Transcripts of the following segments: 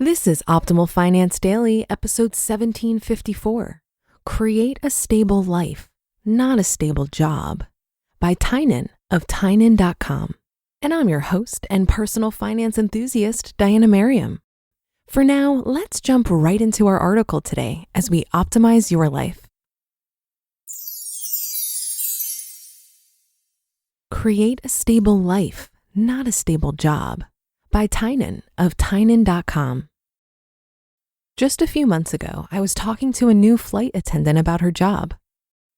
This is Optimal Finance Daily, episode 1754. Create a stable life, not a stable job, by Tynan of Tynan.com. And I'm your host and personal finance enthusiast, Diana Merriam. For now, let's jump right into our article today as we optimize your life. Create a stable life, not a stable job, by Tynan of Tynan.com. Just a few months ago, I was talking to a new flight attendant about her job.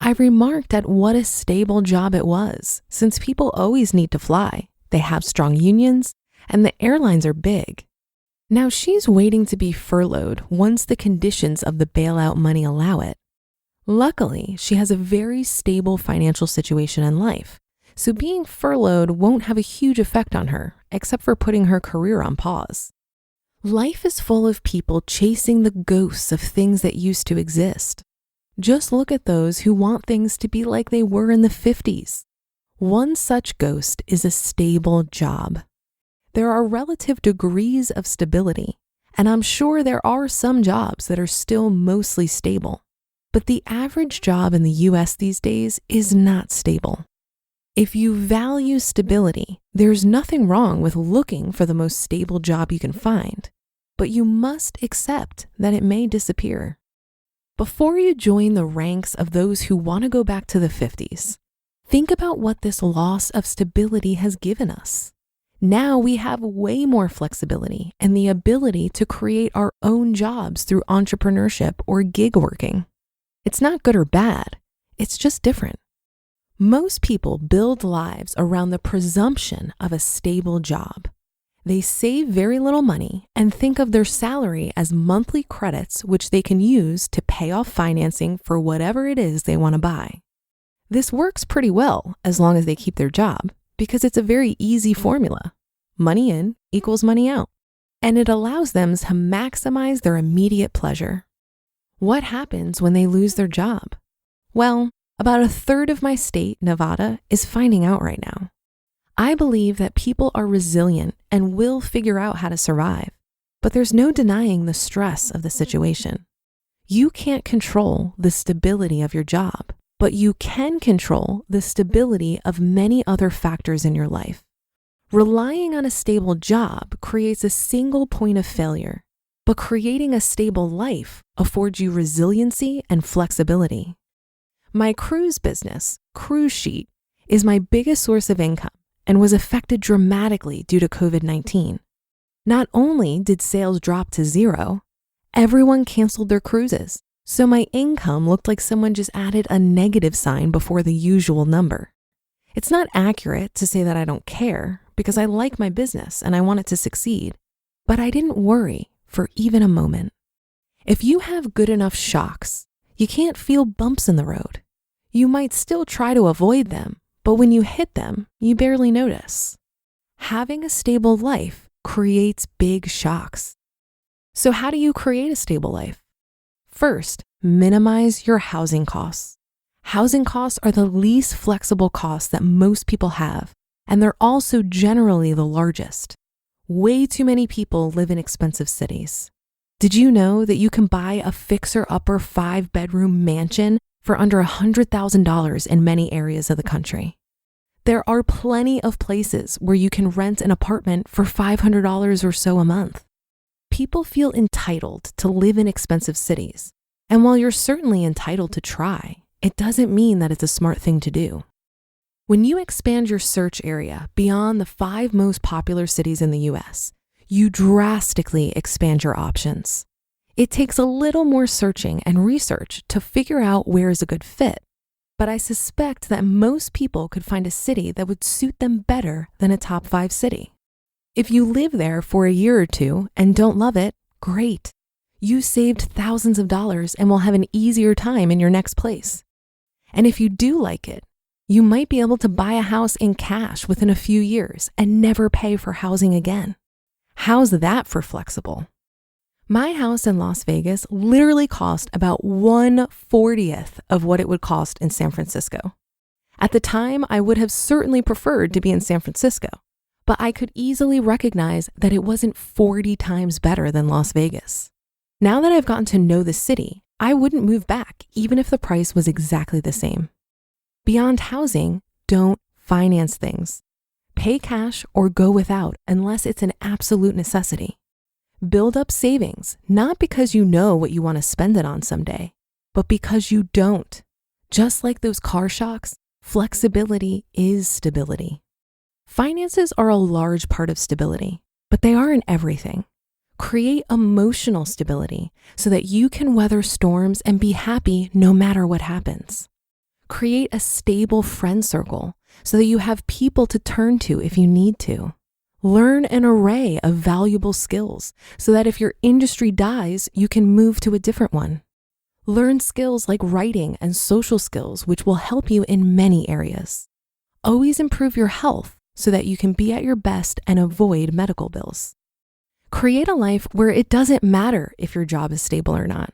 I remarked at what a stable job it was, since people always need to fly, they have strong unions, and the airlines are big. Now she's waiting to be furloughed once the conditions of the bailout money allow it. Luckily, she has a very stable financial situation in life, so being furloughed won't have a huge effect on her, except for putting her career on pause. Life is full of people chasing the ghosts of things that used to exist. Just look at those who want things to be like they were in the 50s. One such ghost is a stable job. There are relative degrees of stability, and I'm sure there are some jobs that are still mostly stable. But the average job in the US these days is not stable. If you value stability, there's nothing wrong with looking for the most stable job you can find, but you must accept that it may disappear. Before you join the ranks of those who want to go back to the 50s, think about what this loss of stability has given us. Now we have way more flexibility and the ability to create our own jobs through entrepreneurship or gig working. It's not good or bad, it's just different. Most people build lives around the presumption of a stable job. They save very little money and think of their salary as monthly credits which they can use to pay off financing for whatever it is they want to buy. This works pretty well as long as they keep their job because it's a very easy formula. Money in equals money out, and it allows them to maximize their immediate pleasure. What happens when they lose their job? Well, about a third of my state, Nevada, is finding out right now. I believe that people are resilient and will figure out how to survive, but there's no denying the stress of the situation. You can't control the stability of your job, but you can control the stability of many other factors in your life. Relying on a stable job creates a single point of failure, but creating a stable life affords you resiliency and flexibility. My cruise business, Cruise Sheet, is my biggest source of income and was affected dramatically due to COVID-19. Not only did sales drop to zero, everyone canceled their cruises, so my income looked like someone just added a negative sign before the usual number. It's not accurate to say that I don't care because I like my business and I want it to succeed, but I didn't worry for even a moment. If you have good enough shocks, you can't feel bumps in the road. You might still try to avoid them, but when you hit them, you barely notice. Having a stable life creates big shocks. So how do you create a stable life? First, minimize your housing costs. Housing costs are the least flexible costs that most people have, and they're also generally the largest. Way too many people live in expensive cities. Did you know that you can buy a fixer-upper 5-bedroom mansion for under $100,000 in many areas of the country? There are plenty of places where you can rent an apartment for $500 or so a month. People feel entitled to live in expensive cities, and while you're certainly entitled to try, it doesn't mean that it's a smart thing to do. When you expand your search area beyond the 5 most popular cities in the US, you drastically expand your options. It takes a little more searching and research to figure out where is a good fit, but I suspect that most people could find a city that would suit them better than a top 5 city. If you live there for a year or two and don't love it, great. You saved thousands of dollars and will have an easier time in your next place. And if you do like it, you might be able to buy a house in cash within a few years and never pay for housing again. How's that for flexible? My house in Las Vegas literally cost about 1/40th of what it would cost in San Francisco. At the time, I would have certainly preferred to be in San Francisco, but I could easily recognize that it wasn't 40 times better than Las Vegas. Now that I've gotten to know the city, I wouldn't move back even if the price was exactly the same. Beyond housing, don't finance things. Pay cash or go without unless it's an absolute necessity. Build up savings, not because you know what you want to spend it on someday, but because you don't. Just like those car shocks, flexibility is stability. Finances are a large part of stability, but they aren't everything. Create emotional stability so that you can weather storms and be happy no matter what happens. Create a stable friend circle so that you have people to turn to if you need to. Learn an array of valuable skills so that if your industry dies, you can move to a different one. Learn skills like writing and social skills, which will help you in many areas. Always improve your health so that you can be at your best and avoid medical bills. Create a life where it doesn't matter if your job is stable or not.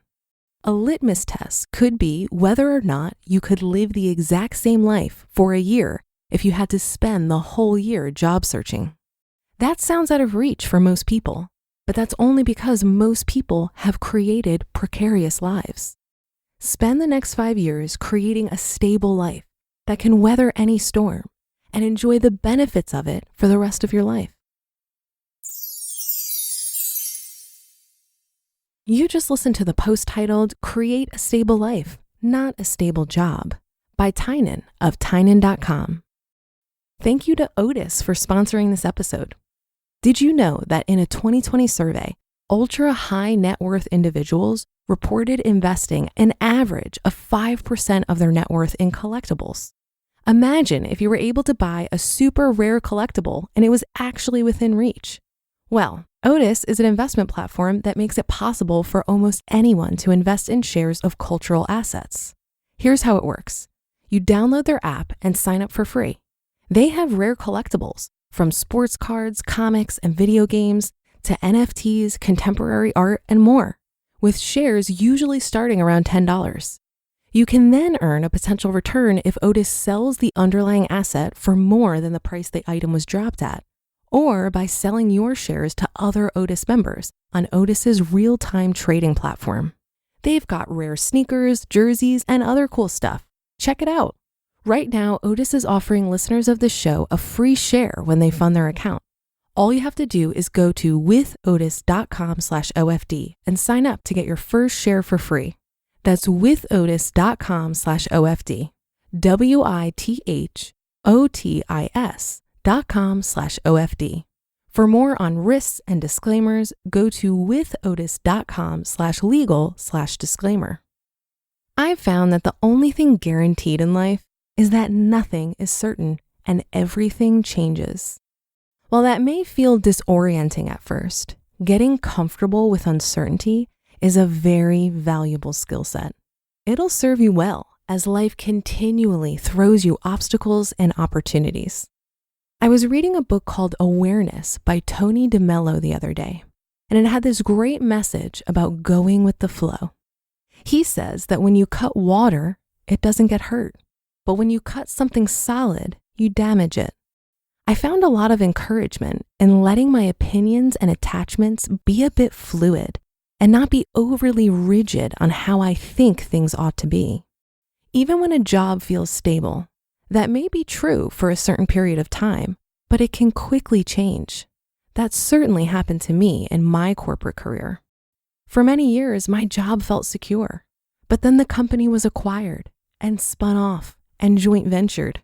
A litmus test could be whether or not you could live the exact same life for a year if you had to spend the whole year job searching. That sounds out of reach for most people, but that's only because most people have created precarious lives. Spend the next 5 years creating a stable life that can weather any storm and enjoy the benefits of it for the rest of your life. You just listened to the post titled Create a Stable Life, Not a Stable Job by Tynan of Tynan.com. Thank you to Otis for sponsoring this episode. Did you know that in a 2020 survey, ultra high net worth individuals reported investing an average of 5% of their net worth in collectibles? Imagine if you were able to buy a super rare collectible and it was actually within reach. Well, Otis is an investment platform that makes it possible for almost anyone to invest in shares of cultural assets. Here's how it works. You download their app and sign up for free. They have rare collectibles, from sports cards, comics, and video games to NFTs, contemporary art, and more, with shares usually starting around $10. You can then earn a potential return if Otis sells the underlying asset for more than the price the item was dropped at, or by selling your shares to other Otis members on Otis's real-time trading platform. They've got rare sneakers, jerseys, and other cool stuff. Check it out. Right now, Otis is offering listeners of the show a free share when they fund their account. All you have to do is go to withotis.com/OFD and sign up to get your first share for free. That's withotis.com/OFD. withotis.com/OFD. For more on risks and disclaimers, go to withotis.com/legal/disclaimer. I've found that the only thing guaranteed in life is that nothing is certain and everything changes. While that may feel disorienting at first, getting comfortable with uncertainty is a very valuable skill set. It'll serve you well as life continually throws you obstacles and opportunities. I was reading a book called Awareness by Tony DeMello the other day, and it had this great message about going with the flow. He says that when you cut water, it doesn't get hurt, but when you cut something solid, you damage it. I found a lot of encouragement in letting my opinions and attachments be a bit fluid and not be overly rigid on how I think things ought to be. Even when a job feels stable, that may be true for a certain period of time, but it can quickly change. That certainly happened to me in my corporate career. For many years, my job felt secure, but then the company was acquired and spun off and joint ventured.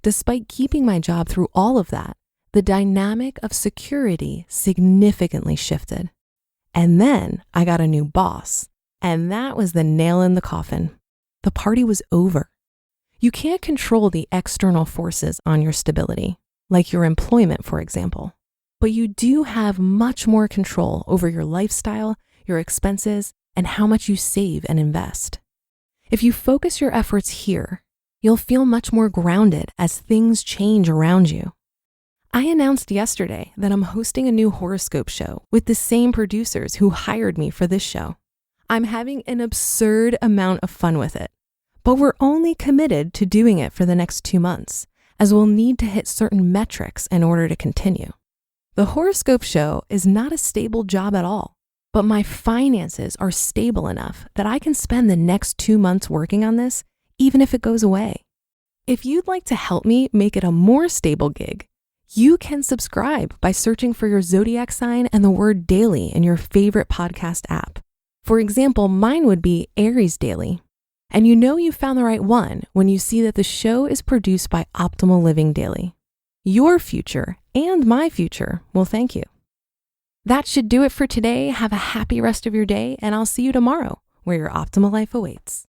Despite keeping my job through all of that, the dynamic of security significantly shifted. And then I got a new boss, and that was the nail in the coffin. The party was over. You can't control the external forces on your stability, like your employment, for example, but you do have much more control over your lifestyle, your expenses, and how much you save and invest. If you focus your efforts here, you'll feel much more grounded as things change around you. I announced yesterday that I'm hosting a new horoscope show with the same producers who hired me for this show. I'm having an absurd amount of fun with it, but we're only committed to doing it for the next 2 months, as we'll need to hit certain metrics in order to continue. The horoscope show is not a stable job at all, but my finances are stable enough that I can spend the next 2 months working on this, even if it goes away. If you'd like to help me make it a more stable gig, you can subscribe by searching for your zodiac sign and the word daily in your favorite podcast app. For example, mine would be Aries Daily. And you know you found the right one when you see that the show is produced by Optimal Living Daily. Your future and my future will thank you. That should do it for today. Have a happy rest of your day, and I'll see you tomorrow where your optimal life awaits.